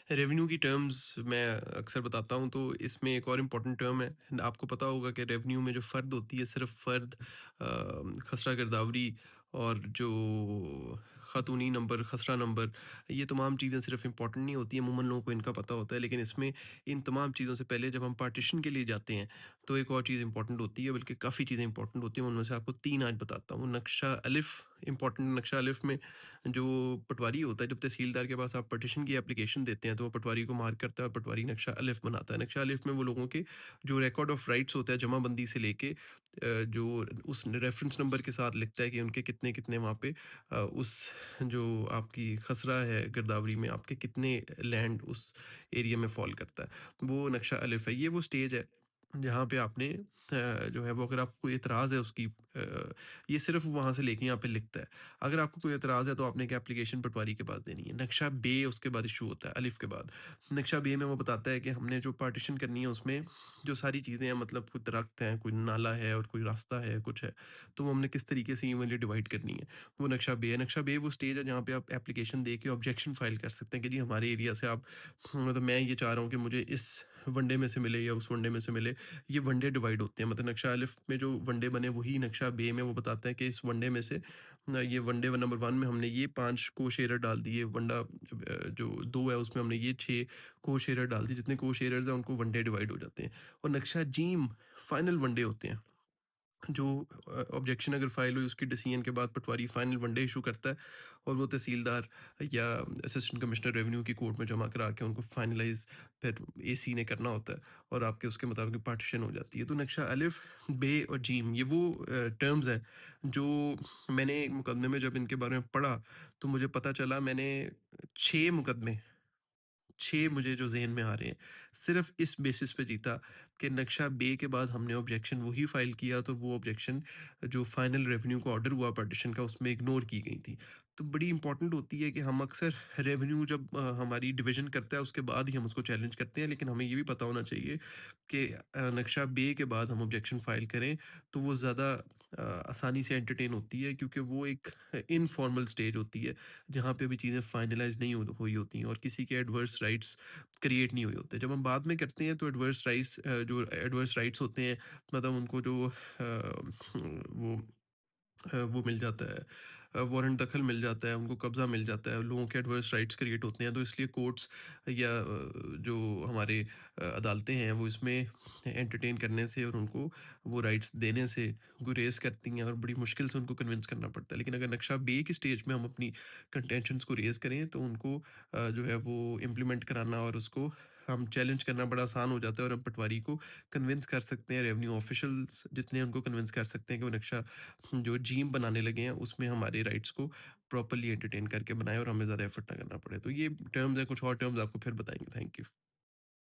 Revenue की terms मैं अक्सर बताता हूँ, तो इसमें एक और इम्पॉर्टेंट टर्म है। आपको पता होगा कि रेवेन्यू में जो फ़र्द होती है, सिर्फ़ फ़र्द खसरा गिरदावरी और जो ख़ातूनी नंबर, खसरा नंबर, ये तमाम चीज़ें सिर्फ़ इम्पॉर्टेंट नहीं होती हैं, अमूमन लोगों को इनका पता होता है। लेकिन इसमें इन तमाम चीज़ों से पहले जब हम पार्टीशन के लिए जाते हैं, तो एक और चीज़ इम्पॉर्टेंट होती है, बल्कि काफ़ी चीज़ें इम्पॉर्टेंट होती हैं। उनमें से आपको 3 आज बताता हूँ। नक्शा अलिफ़ इम्पॉर्टेंट, नक्शा अलिफ़ में जो पटवारी होता है, जब तहसीलदार के पास आप पटिशन की एप्लीकेशन देते हैं, तो वो पटवारी को मार्क करता है और पटवारी नक्शा अलिफ बनाता है। नक्शा अलिफ में वो लोगों के जो रिकॉर्ड ऑफ राइट्स होता है जमाबंदी से लेके जो उस रेफरेंस नंबर के साथ लिखता है कि उनके कितने-कितने वहाँ पे उस जो आपकी खसरा है गिरदावरी में आपके कितने लैंड उस एरिया में फ़ॉल करता है। वो नक्शा अलिफ है। ये वो स्टेज है जहाँ पे आपने जो है वो, अगर आपको कोई एतराज़ है उसकी, ये सिर्फ़ वहाँ से लेके यहाँ पे लिखता है। अगर आपको कोई एतराज़ है तो आपने एक एप्लीकेशन पटवारी के पास देनी है। नक्शा बे उसके बाद इश्यू होता है, अलिफ़ के बाद। नक्शा बे में वो बताता है कि हमने जो पार्टीशन करनी है उसमें जो सारी चीज़ें हैं, मतलब कोई दरख्त हैं, कोई नाला है और कोई रास्ता है, कुछ है, तो वो हमने किस तरीके से इवनली डिवाइड करनी है। वो नक्शा बे है। नक्शा बे वो स्टेज है जहाँ पे आप एप्लीकेशन दे के ऑब्जेक्शन फ़ाइल कर सकते हैं कि जी हमारे एरिया से आप, मतलब मैं ये चाह रहा हूँ कि मुझे इस वनडे में से मिले या उस वनडे में से मिले। ये वनडे डिवाइड होते हैं, मतलब नक्शा अलिफ में जो वनडे बने वही नक्शा बे में वो बताता है कि इस वनडे में से ये वनडे नंबर 1 में हमने ये 5 को-शेरर डाल दिए, जो 2 है उसमें हमने ये 6 को-शेरर डाल दिए, जितने को-शेरर्स हैं उनको वनडे डिवाइड हो जाते हैं। और नक्शा जीम फाइनल वनडे होते हैं। जो ऑब्जेक्शन अगर फ़ाइल हुई उसकी डिसीजन के बाद पटवारी फाइनल वन डे इशू करता है और वो तहसीलदार या असिस्टेंट कमिश्नर रेवेन्यू की कोर्ट में जमा करा के उनको फाइनलाइज फिर एसी ने करना होता है और आपके उसके मुताबिक पार्टीशन हो जाती है। तो नक्शा अलिफ, बे और जीम ये वो टर्म्स हैं जो मैंने एक मुकदमे में जब इनके बारे में पढ़ा तो मुझे पता चला। मैंने 6 मुकदमे 6 मुझे जो ज़हन में आ रहे हैं, सिर्फ़ इस बेसिस पे जीता कि नक्शा बे के बाद हमने ऑब्जेक्शन वही फ़ाइल किया, तो वो ऑब्जेक्शन जो फाइनल रेवेन्यू का ऑर्डर हुआ पार्टीशन का, उसमें इग्नोर की गई थी। तो बड़ी इम्पोर्टेंट होती है कि हम अक्सर रेवेन्यू जब हमारी डिवीज़न करता है, उसके बाद ही हम उसको चैलेंज करते हैं, लेकिन हमें ये भी पता होना चाहिए कि नक्शा बे के बाद हम ऑब्जेक्शन फ़ाइल करें, तो वो ज़्यादा आसानी से एंटरटेन होती है, क्योंकि वो एक इनफॉर्मल स्टेज होती है, जहाँ पे अभी चीज़ें फाइनलाइज़ नहीं हुई होती हैं और किसी के एडवर्स राइट्स क्रिएट नहीं हुए होते। जब हम बाद में करते हैं तो जो एडवर्स राइट्स होते हैं, मतलब उनको जो वो वो मिल जाता है, वारंट दखल मिल जाता है, उनको कब्ज़ा मिल जाता है, लोगों के एडवर्स राइट्स क्रिएट होते हैं, तो इसलिए कोर्ट्स या जो हमारे अदालतें हैं वो इसमें एंटरटेन करने से और उनको वो राइट्स देने से गुरेज़ करती हैं और बड़ी मुश्किल से उनको कन्विंस करना पड़ता है। लेकिन अगर नक्शा बे की स्टेज में हम अपनी कंटेंशन्स को रेज़ करें तो उनको जो है वो इम्प्लीमेंट कराना और उसको हम चैलेंज करना बड़ा आसान हो जाता है और हम पटवारी को कन्विंस कर सकते हैं, रेवेन्यू ऑफिशियल्स जितने हैं उनको कन्विंस कर सकते हैं कि वो नक्शा जो जिम बनाने लगे हैं उसमें हमारे राइट्स को प्रॉपर्ली एंटरटेन करके बनाएँ और हमें ज़्यादा एफर्ट ना करना पड़े। तो ये टर्म्स हैं, कुछ और टर्म्स आपको फिर बताएँगे। Thank you.